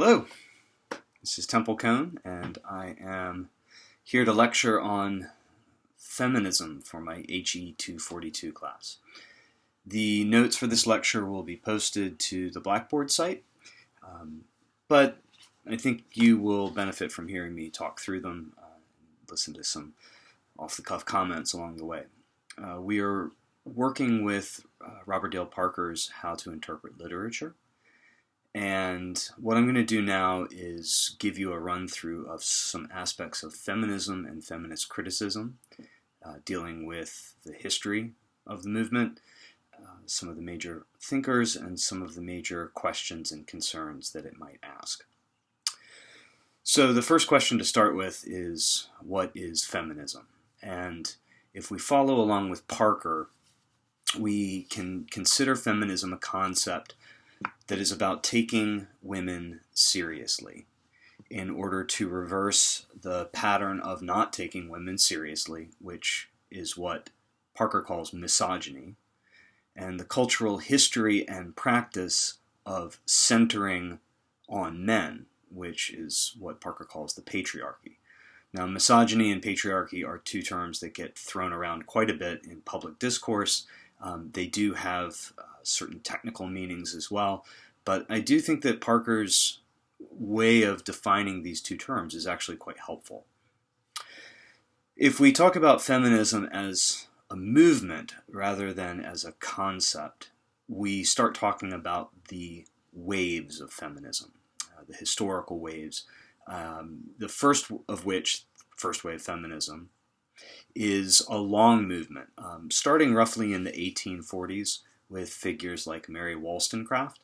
Hello, this is Temple Cone, and I am here to lecture on feminism for my HE242 class. The notes for this lecture will be posted to the Blackboard site, but I think you will benefit from hearing me talk through them, listen to some off-the-cuff comments along the way. We are working with Robert Dale Parker's How to Interpret Literature. And what I'm going to do now is give you a run-through of some aspects of feminism and feminist criticism, dealing with the history of the movement, some of the major thinkers, and some of the major questions and concerns that it might ask. So the first question to start with is, what is feminism? And if we follow along with Parker, we can consider feminism a concept that is about taking women seriously in order to reverse the pattern of not taking women seriously, which is what Parker calls misogyny, and the cultural history and practice of centering on men, which is what Parker calls the patriarchy. Now, misogyny and patriarchy are two terms that get thrown around quite a bit in public discourse. They do have certain technical meanings as well, but I do think that Parker's way of defining these two terms is actually quite helpful. If we talk about feminism as a movement rather than as a concept, we start talking about the waves of feminism, the historical waves. The first of which, first wave feminism, is a long movement, starting roughly in the 1840s with figures like Mary Wollstonecraft,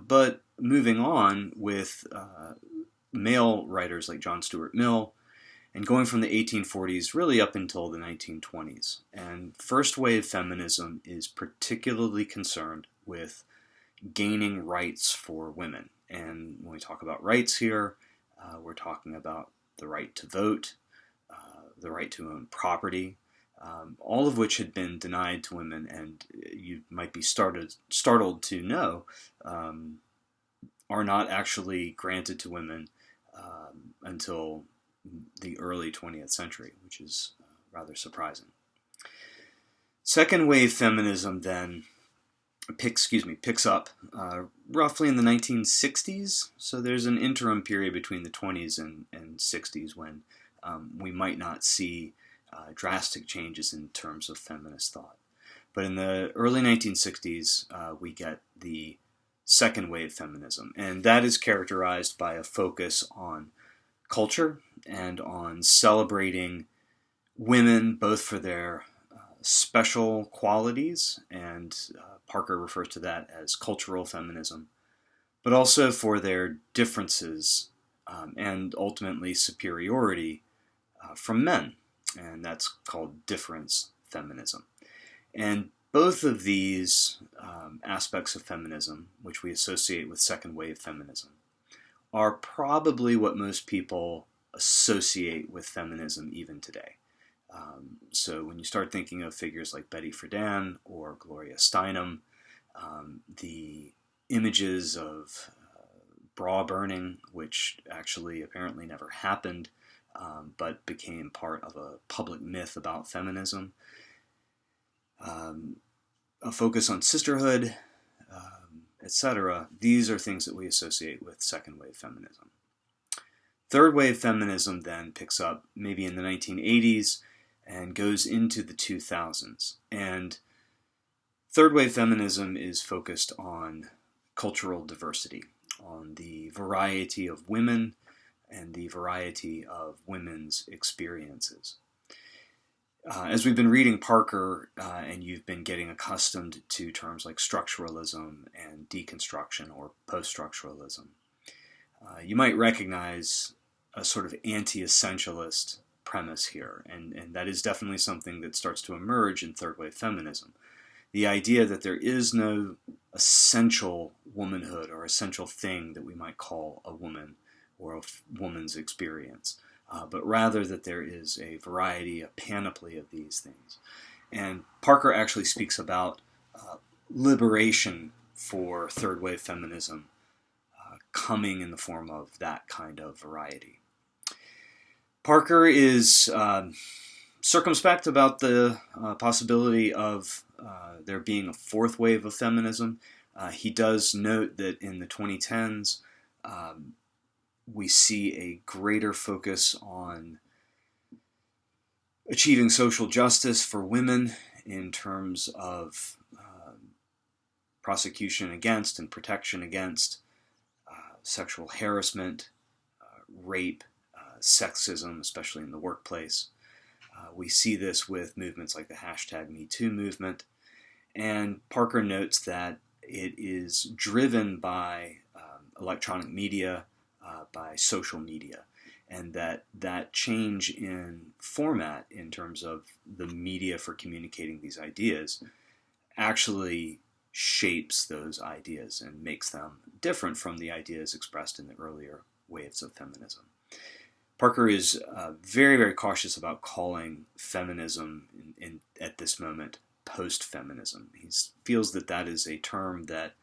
but moving on with male writers like John Stuart Mill, and going from the 1840s really up until the 1920s. And first wave feminism is particularly concerned with gaining rights for women. And when we talk about rights here, we're talking about the right to vote, the right to own property, all of which had been denied to women, and you might be startled to know are not actually granted to women until the early 20th century, which is rather surprising. Second wave feminism then picks up roughly in the 1960s, so there's an interim period between the 20s and 60s when we might not see drastic changes in terms of feminist thought. But in the early 1960s, we get the second wave feminism, and that is characterized by a focus on culture and on celebrating women both for their special qualities, and Parker refers to that as cultural feminism, but also for their differences and ultimately superiority from men, and that's called difference feminism. And both of these aspects of feminism, which we associate with second wave feminism, are probably what most people associate with feminism even today. So when you start thinking of figures like Betty Friedan or Gloria Steinem, the images of bra burning, which actually apparently never happened, but became part of a public myth about feminism, a focus on sisterhood, etc. These are things that we associate with second wave feminism. Third wave feminism then picks up maybe in the 1980s and goes into the 2000s. And third wave feminism is focused on cultural diversity, on the variety of women and the variety of women's experiences. As we've been reading Parker, and you've been getting accustomed to terms like structuralism and deconstruction or post-structuralism, you might recognize a sort of anti-essentialist premise here, and that is definitely something that starts to emerge in third wave feminism. The idea that there is no essential womanhood or essential thing that we might call a woman or a woman's experience, but rather that there is a variety, a panoply of these things. And Parker actually speaks about liberation for third wave feminism coming in the form of that kind of variety. Parker is circumspect about the possibility of there being a fourth wave of feminism. He does note that in the 2010s, we see a greater focus on achieving social justice for women in terms of prosecution against and protection against sexual harassment, rape, sexism, especially in the workplace. We see this with movements like the #MeToo movement. And Parker notes that it is driven by electronic media, by social media, and that change in format in terms of the media for communicating these ideas actually shapes those ideas and makes them different from the ideas expressed in the earlier waves of feminism. Parker is very, very cautious about calling feminism at this moment post-feminism. He feels that that is a term that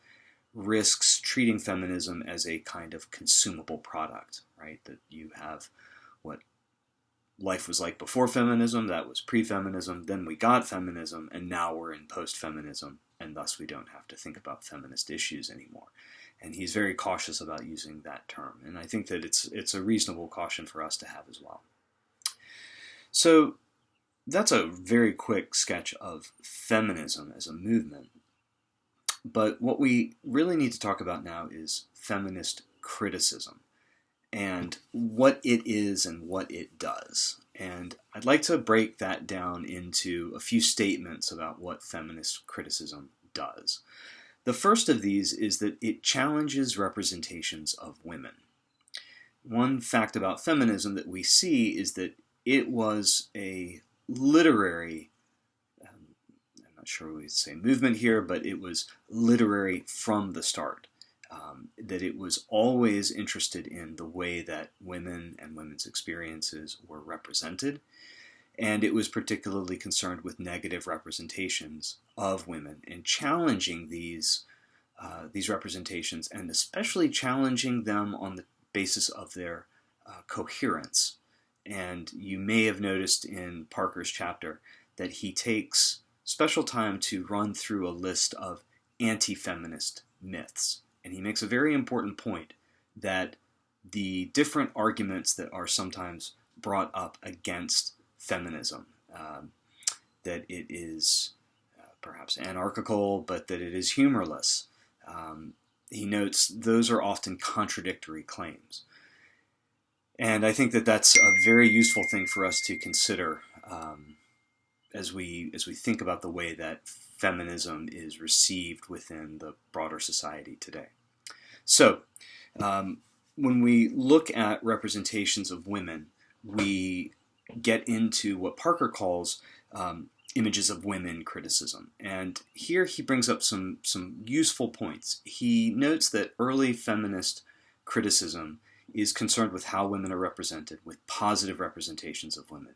risks treating feminism as a kind of consumable product, right? That you have what life was like before feminism, that was pre-feminism, then we got feminism, and now we're in post-feminism, and thus we don't have to think about feminist issues anymore. And he's very cautious about using that term, and I think that it's a reasonable caution for us to have as well. So that's a very quick sketch of feminism as a movement. But what we really need to talk about now is feminist criticism and what it is and what it does. And I'd like to break that down into a few statements about what feminist criticism does. The first of these is that it challenges representations of women. One fact about feminism that we see is that it was a literary, I'm not sure we'd say movement here, but it was literary from the start. That it was always interested in the way that women and women's experiences were represented, and it was particularly concerned with negative representations of women and challenging these representations, and especially challenging them on the basis of their coherence. And you may have noticed in Parker's chapter that he takes special time to run through a list of anti-feminist myths. And he makes a very important point that the different arguments that are sometimes brought up against feminism, that it is perhaps anarchical, but that it is humorless. He notes those are often contradictory claims. And I think that that's a very useful thing for us to consider as we think about the way that feminism is received within the broader society today. So, when we look at representations of women, we get into what Parker calls images of women criticism. And here he brings up some useful points. He notes that early feminist criticism is concerned with how women are represented, with positive representations of women.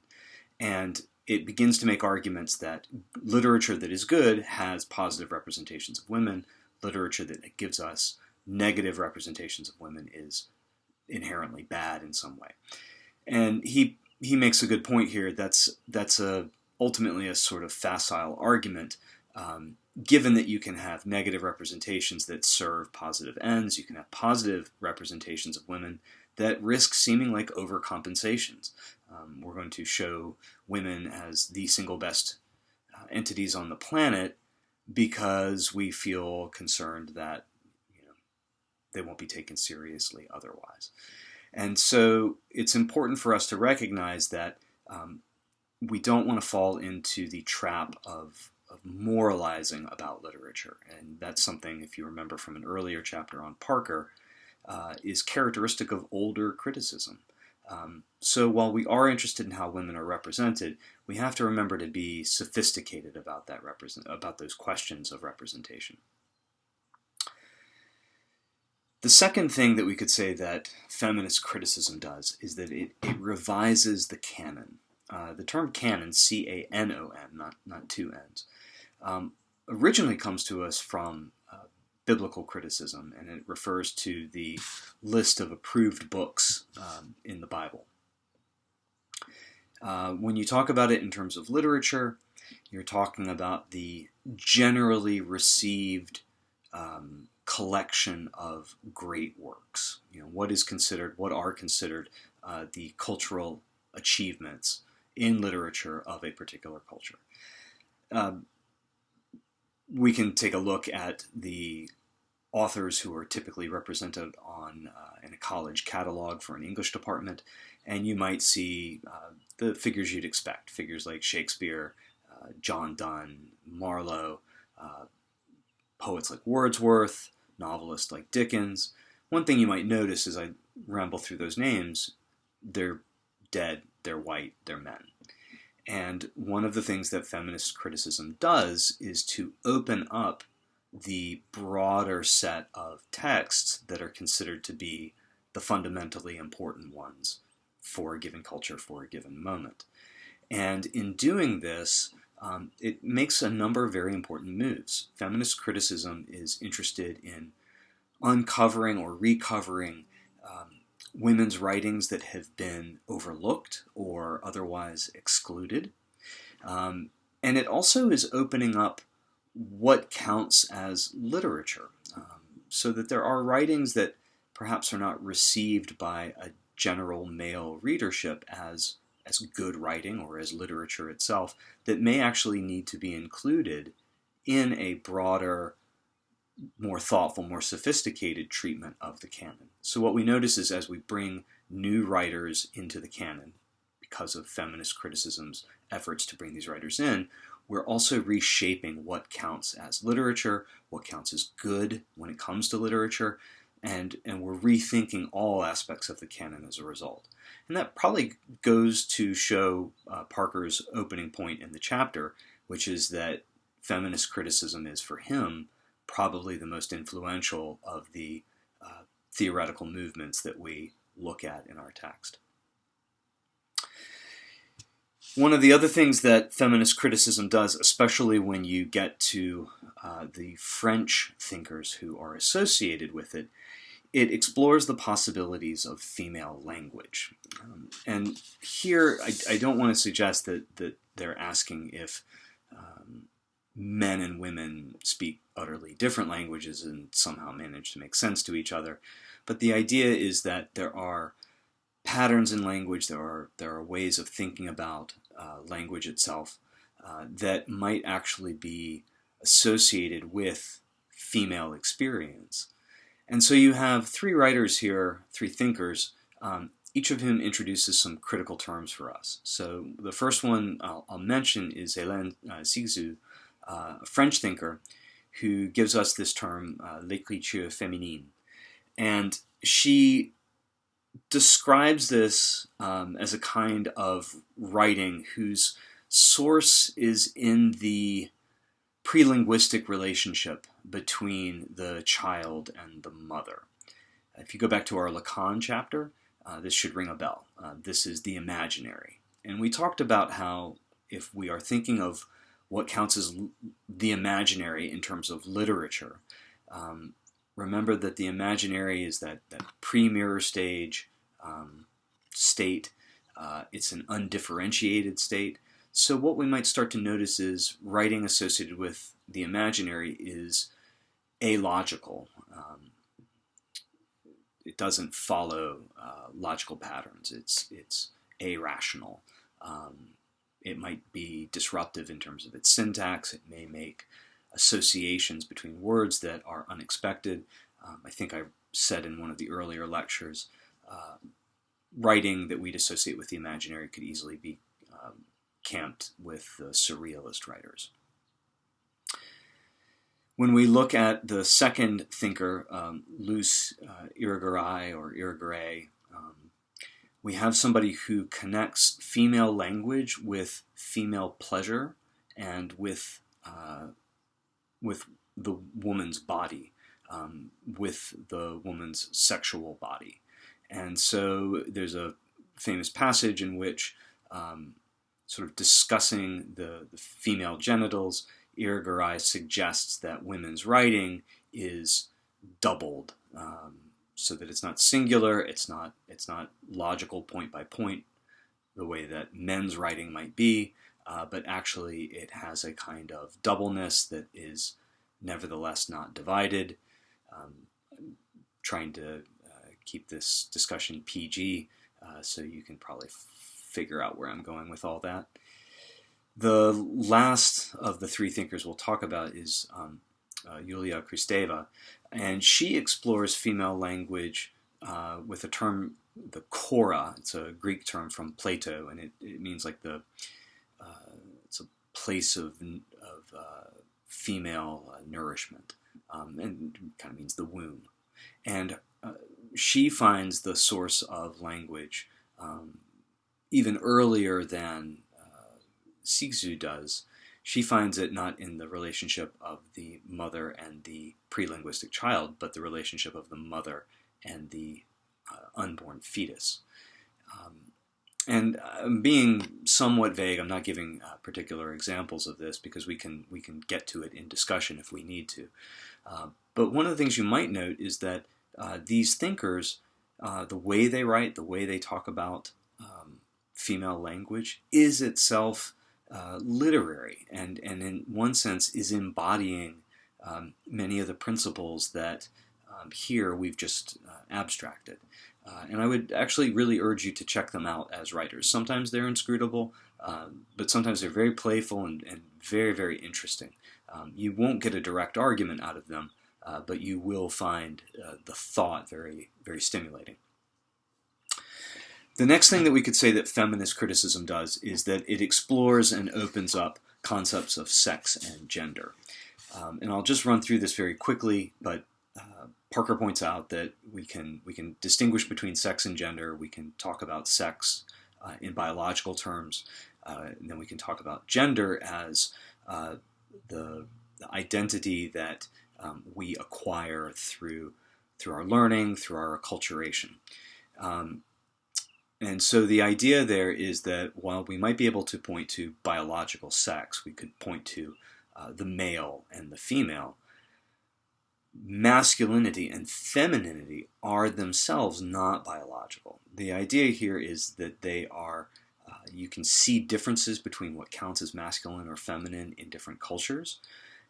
And it begins to make arguments that literature that is good has positive representations of women. Literature that gives us negative representations of women is inherently bad in some way. And he makes a good point here. That's ultimately a sort of facile argument. Given that you can have negative representations that serve positive ends, you can have positive representations of women that risk seeming like overcompensations. We're going to show women as the single best entities on the planet because we feel concerned that they won't be taken seriously otherwise. And so it's important for us to recognize that we don't want to fall into the trap of moralizing about literature. And that's something, if you remember from an earlier chapter on Parker, is characteristic of older criticism. So while we are interested in how women are represented, we have to remember to be sophisticated about about those questions of representation. The second thing that we could say that feminist criticism does is that it revises the canon. The term canon, C-A-N-O-N, not two N's, originally comes to us from biblical criticism, and it refers to the list of approved books in the Bible. When you talk about it in terms of literature, you're talking about the generally received collection of great works. What are considered the cultural achievements in literature of a particular culture. We can take a look at the authors who are typically represented in a college catalog for an English department, and you might see the figures you'd expect, figures like Shakespeare, John Donne, Marlowe, poets like Wordsworth, novelists like Dickens. One thing you might notice as I ramble through those names, they're dead, they're white, they're men. And one of the things that feminist criticism does is to open up the broader set of texts that are considered to be the fundamentally important ones for a given culture, for a given moment. And in doing this, it makes a number of very important moves. Feminist criticism is interested in uncovering or recovering women's writings that have been overlooked or otherwise excluded. And it also is opening up what counts as literature, so that there are writings that perhaps are not received by a general male readership as good writing or as literature itself, that may actually need to be included in a broader, more thoughtful, more sophisticated treatment of the canon. So what we notice is as we bring new writers into the canon, because of feminist criticism's efforts to bring these writers in, we're also reshaping what counts as literature, what counts as good when it comes to literature, and we're rethinking all aspects of the canon as a result. And that probably goes to show Parker's opening point in the chapter, which is that feminist criticism is, for him, probably the most influential of the theoretical movements that we look at in our text. One of the other things that feminist criticism does, especially when you get to the French thinkers who are associated with it, it explores the possibilities of female language. And here, I don't want to suggest that they're asking if men and women speak utterly different languages and somehow manage to make sense to each other. But the idea is that there are patterns in language, there are ways of thinking about language itself that might actually be associated with female experience. And so you have three writers here, three thinkers, each of whom introduces some critical terms for us. So the first one I'll mention is Hélène Cixous, a French thinker, who gives us this term, l'écriture féminine. And she describes this as a kind of writing whose source is in the pre-linguistic relationship between the child and the mother. If you go back to our Lacan chapter, this should ring a bell. This is the imaginary. And we talked about how if we are thinking of what counts as the imaginary in terms of literature, remember that the imaginary is that pre-mirror stage state. It's an undifferentiated state. So what we might start to notice is writing associated with the imaginary is alogical. It doesn't follow logical patterns. It's irrational. It might be disruptive in terms of its syntax. It may make associations between words that are unexpected. I think I said in one of the earlier lectures, writing that we'd associate with the imaginary could easily be camped with the surrealist writers. When we look at the second thinker, Luce Irigaray, we have somebody who connects female language with female pleasure and with the woman's body, with the woman's sexual body. And so there's a famous passage in which, sort of discussing the female genitals, Irigaray suggests that women's writing is doubled, so that it's not singular, it's not logical point by point, the way that men's writing might be, but actually it has a kind of doubleness that is nevertheless not divided. Trying to keep this discussion PG, so you can probably figure out where I'm going with all that. The last of the three thinkers we'll talk about is Yulia Kristeva, and she explores female language with a term, the chora. It's a Greek term from Plato, and it means like it's a place of female nourishment, and kind of means the womb. And she finds the source of language even earlier than Sigsu does. She finds it not in the relationship of the mother and the pre-linguistic child, but the relationship of the mother and the unborn fetus. And I'm being somewhat vague. I'm not giving particular examples of this because we can get to it in discussion if we need to. But one of the things you might note is that these thinkers, the way they write, the way they talk about female language, is itself literary, and in one sense is embodying many of the principles that here we've just abstracted. And I would actually really urge you to check them out as writers. Sometimes they're inscrutable, but sometimes they're very playful and very, very interesting. You won't get a direct argument out of them, but you will find the thought very, very stimulating. The next thing that we could say that feminist criticism does is that it explores and opens up concepts of sex and gender. And I'll just run through this very quickly, but Parker points out that we can distinguish between sex and gender. We can talk about sex in biological terms, and then we can talk about gender as the identity that we acquire through our learning, through our acculturation. And so the idea there is that while we might be able to point to biological sex, we could point to the male and the female, masculinity and femininity are themselves not biological. The idea here is that they are, you can see differences between what counts as masculine or feminine in different cultures,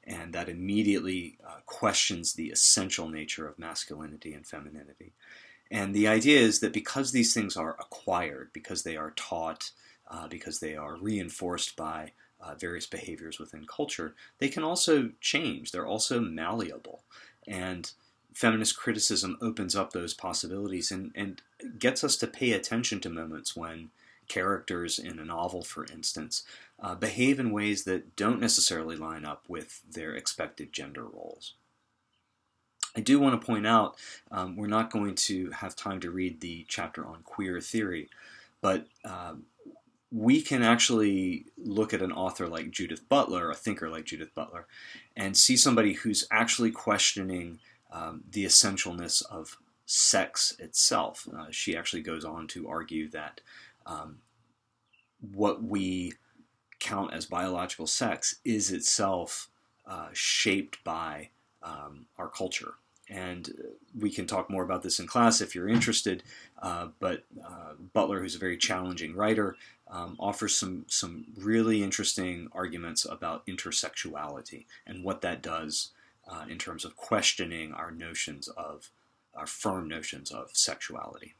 and that immediately questions the essential nature of masculinity and femininity. And the idea is that because these things are acquired, because they are taught, because they are reinforced by various behaviors within culture, they can also change. They're also malleable. And feminist criticism opens up those possibilities and gets us to pay attention to moments when characters in a novel, for instance, behave in ways that don't necessarily line up with their expected gender roles. I do want to point out, we're not going to have time to read the chapter on queer theory, but we can actually look at an author like Judith Butler, a thinker like Judith Butler, and see somebody who's actually questioning the essentialness of sex itself. She actually goes on to argue that what we count as biological sex is itself shaped by our culture. And we can talk more about this in class if you're interested, but Butler, who's a very challenging writer, offers some really interesting arguments about intersexuality and what that does in terms of questioning our firm notions of sexuality.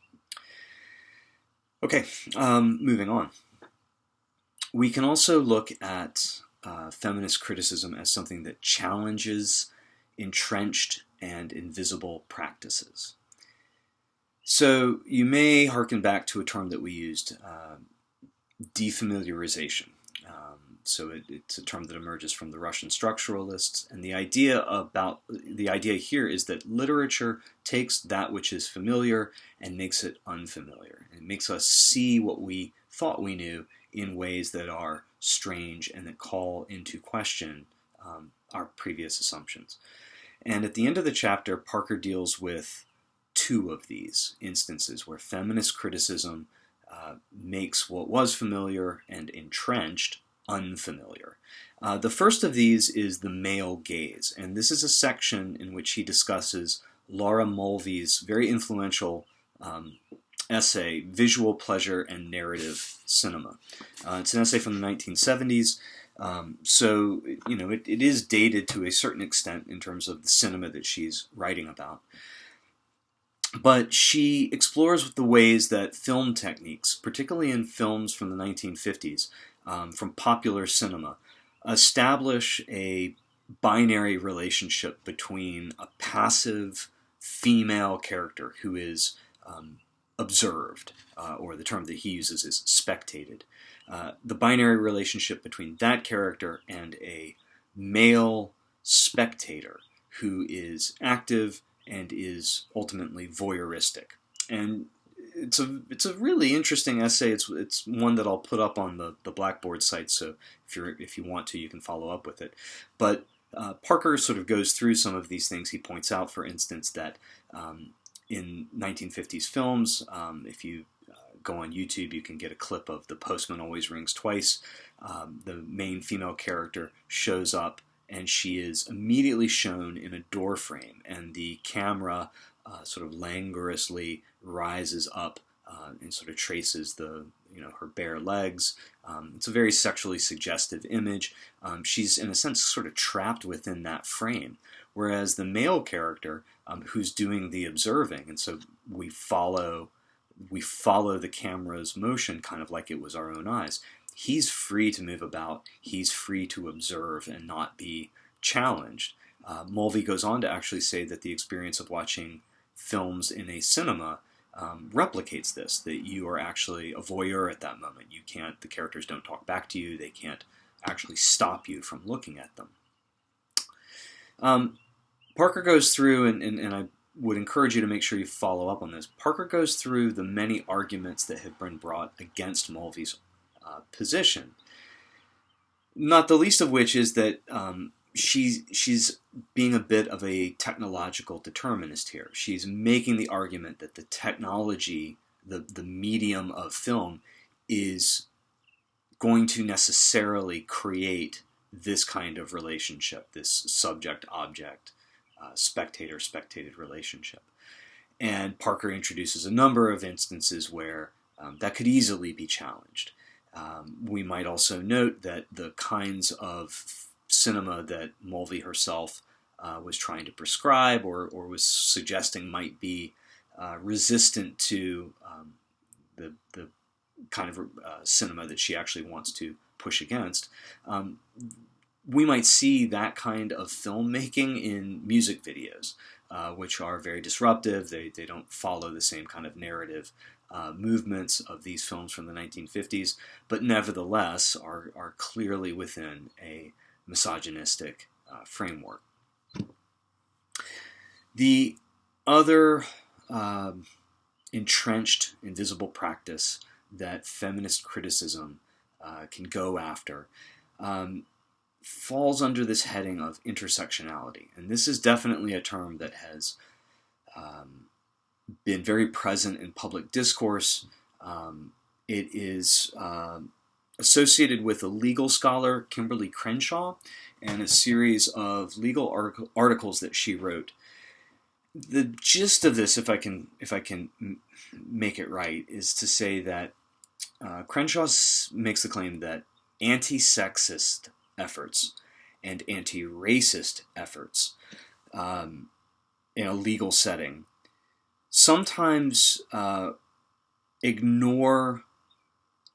Okay, moving on. We can also look at feminist criticism as something that challenges entrenched and invisible practices. So you may hearken back to a term that we used, defamiliarization. So it's a term that emerges from the Russian structuralists, and the idea here is that literature takes that which is familiar and makes it unfamiliar. And it makes us see what we thought we knew in ways that are strange and that call into question our previous assumptions. And at the end of the chapter, Parker deals with two of these instances where feminist criticism makes what was familiar and entrenched unfamiliar. The first of these is the male gaze, and this is a section in which he discusses Laura Mulvey's very influential essay, Visual Pleasure and Narrative Cinema. It's an essay from the 1970s, so it is dated to a certain extent in terms of the cinema that she's writing about. But she explores the ways that film techniques, particularly in films from the 1950s, from popular cinema, establish a binary relationship between a passive female character who is observed, or the term that he uses is spectated. The binary relationship between that character and a male spectator who is active and is ultimately voyeuristic. And it's a really interesting essay. It's one that I'll put up on the Blackboard site, so if you want to, you can follow up with it. But Parker sort of goes through some of these things. He points out, for instance, that in 1950s films, if you go on YouTube, you can get a clip of The Postman Always Rings Twice. The main female character shows up, and she is immediately shown in a door frame, and the camera sort of languorously rises up and sort of traces her bare legs. It's a very sexually suggestive image. She's in a sense sort of trapped within that frame, whereas the male character, who's doing the observing, and so we follow the camera's motion kind of like it was our own eyes. He's free to move about. He's free to observe and not be challenged. Mulvey goes on to actually say that the experience of watching films in a cinema replicates this, that you are actually a voyeur at that moment. The characters don't talk back to you. They can't actually stop you from looking at them. Parker goes through, and I would encourage you to make sure you follow up on this. Parker goes through the many arguments that have been brought against Mulvey's position, not the least of which is that she's being a bit of a technological determinist here. She's making the argument that the technology, the medium of film, is going to necessarily create this kind of relationship, this subject-object, spectator-spectated relationship. And Parker introduces a number of instances where that could easily be challenged. We might also note that the kinds of cinema that Mulvey herself was trying to prescribe or was suggesting might be resistant to the kind of cinema that she actually wants to push against. We might see that kind of filmmaking in music videos, which are very disruptive. They don't follow the same kind of narrative movements of these films from the 1950s, but nevertheless are clearly within a misogynistic framework. The other entrenched, invisible practice that feminist criticism can go after falls under this heading of intersectionality. And this is definitely a term that has been very present in public discourse. It is associated with a legal scholar, Kimberly Crenshaw, and a series of legal articles that she wrote. The gist of this, if I can make it right, is to say that Crenshaw makes the claim that anti-sexist efforts and anti-racist efforts in a legal setting sometimes ignore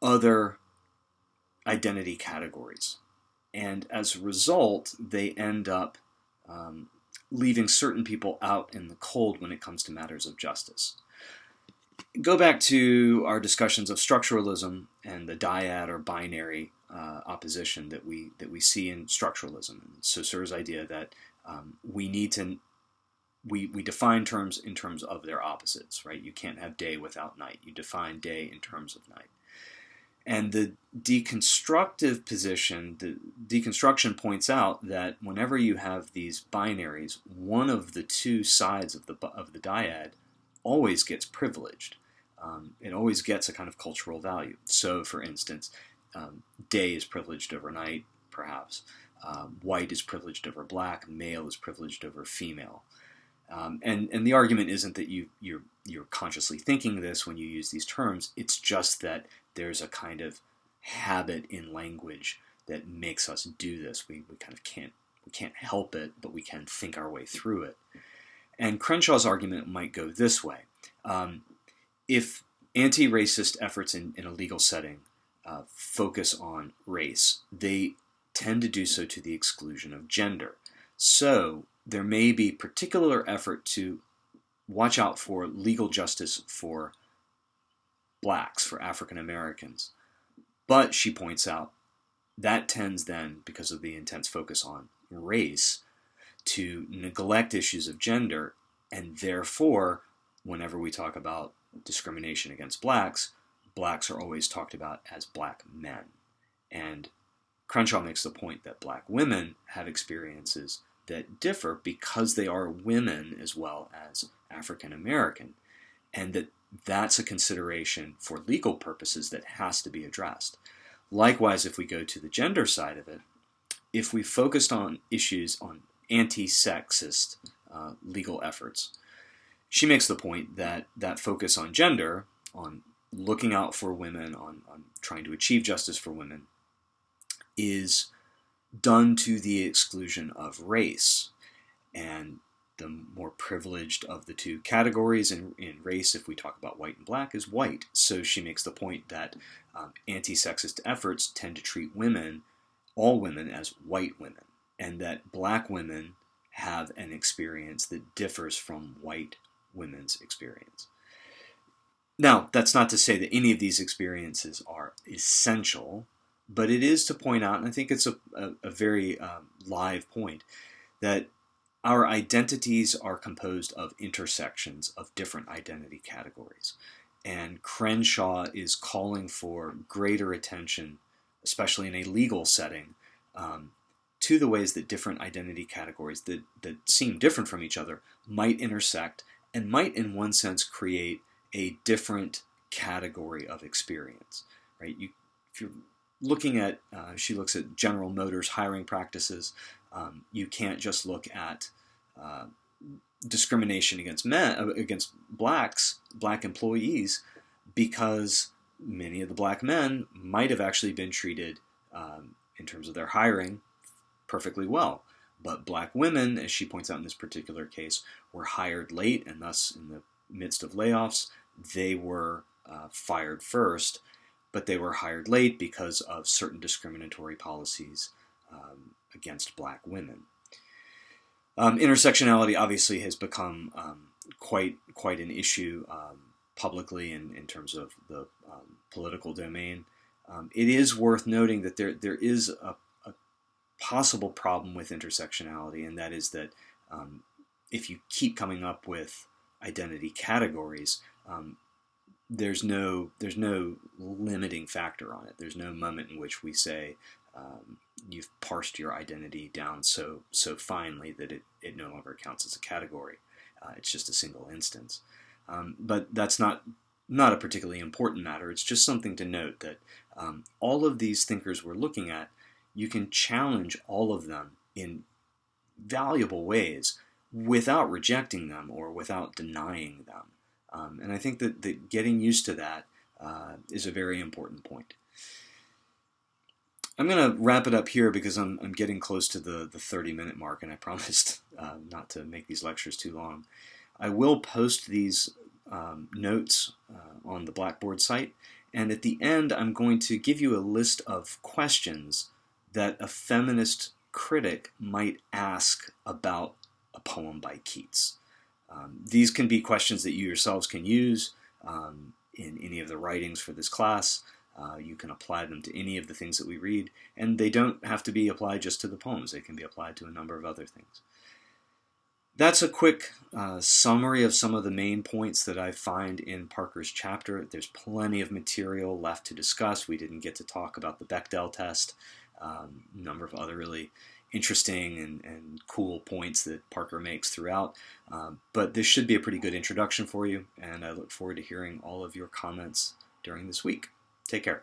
other identity categories, and as a result they end up leaving certain people out in the cold when it comes to matters of justice. Go back to our discussions of structuralism and the dyad or binary opposition that we see in structuralism. Saussure's idea that we define terms in terms of their opposites, right? You can't have day without night. You define day in terms of night. And the deconstructive position, the deconstruction points out that whenever you have these binaries, one of the two sides of the dyad always gets privileged. It always gets a kind of cultural value. So, for instance, day is privileged over night, perhaps. White is privileged over black. Male is privileged over female. And the argument isn't that you're consciously thinking this when you use these terms. It's just that there's a kind of habit in language that makes us do this. We kind of can't help it, but we can think our way through it. And Crenshaw's argument might go this way. If anti-racist efforts in a legal setting focus on race, they tend to do so to the exclusion of gender. So there may be particular effort to watch out for legal justice for blacks, for African Americans. But, she points out, that tends then, because of the intense focus on race, to neglect issues of gender, and therefore, whenever we talk about discrimination against blacks are always talked about as black men. And Crenshaw makes the point that black women have experiences that differ because they are women as well as African American, and that's a consideration for legal purposes that has to be addressed. Likewise, if we go to the gender side of it, if we focused on issues on anti-sexist legal efforts, she makes the point that that focus on gender, on looking out for women, on trying to achieve justice for women, is done to the exclusion of race. And the more privileged of the two categories in race, if we talk about white and black, is white. So she makes the point that anti-sexist efforts tend to treat women, all women, as white women, and that black women have an experience that differs from white women's experience. Now, that's not to say that any of these experiences are essential, but it is to point out, and I think it's a very live point, that our identities are composed of intersections of different identity categories. And Crenshaw is calling for greater attention, especially in a legal setting, to the ways that different identity categories that seem different from each other might intersect and might, in one sense, create a different category of experience. Right? If you're looking at, she looks at General Motors hiring practices. You can't just look at discrimination against black employees, because many of the black men might have actually been treated in terms of their hiring perfectly well. But black women, as she points out in this particular case, were hired late, and thus in the midst of layoffs, they were fired first, but they were hired late because of certain discriminatory policies against black women. Intersectionality obviously has become quite an issue publicly in terms of the political domain. It is worth noting that there is a possible problem with intersectionality, and that is that if you keep coming up with identity categories, there's no limiting factor on it. There's no moment in which we say you've parsed your identity down so finely that it no longer counts as a category. It's just a single instance. But that's not a particularly important matter. It's just something to note that all of these thinkers we're looking at, you can challenge all of them in valuable ways without rejecting them or without denying them. And I think that getting used to that is a very important point. I'm going to wrap it up here because I'm getting close to the 30-minute mark, and I promised not to make these lectures too long. I will post these notes on the Blackboard site, and at the end I'm going to give you a list of questions that a feminist critic might ask about a poem by Keats. These can be questions that you yourselves can use in any of the writings for this class. You can apply them to any of the things that we read, and they don't have to be applied just to the poems. They can be applied to a number of other things. That's a quick summary of some of the main points that I find in Parker's chapter. There's plenty of material left to discuss. We didn't get to talk about the Bechdel test, a number of other really interesting and cool points that Parker makes throughout. But this should be a pretty good introduction for you, and I look forward to hearing all of your comments during this week. Take care.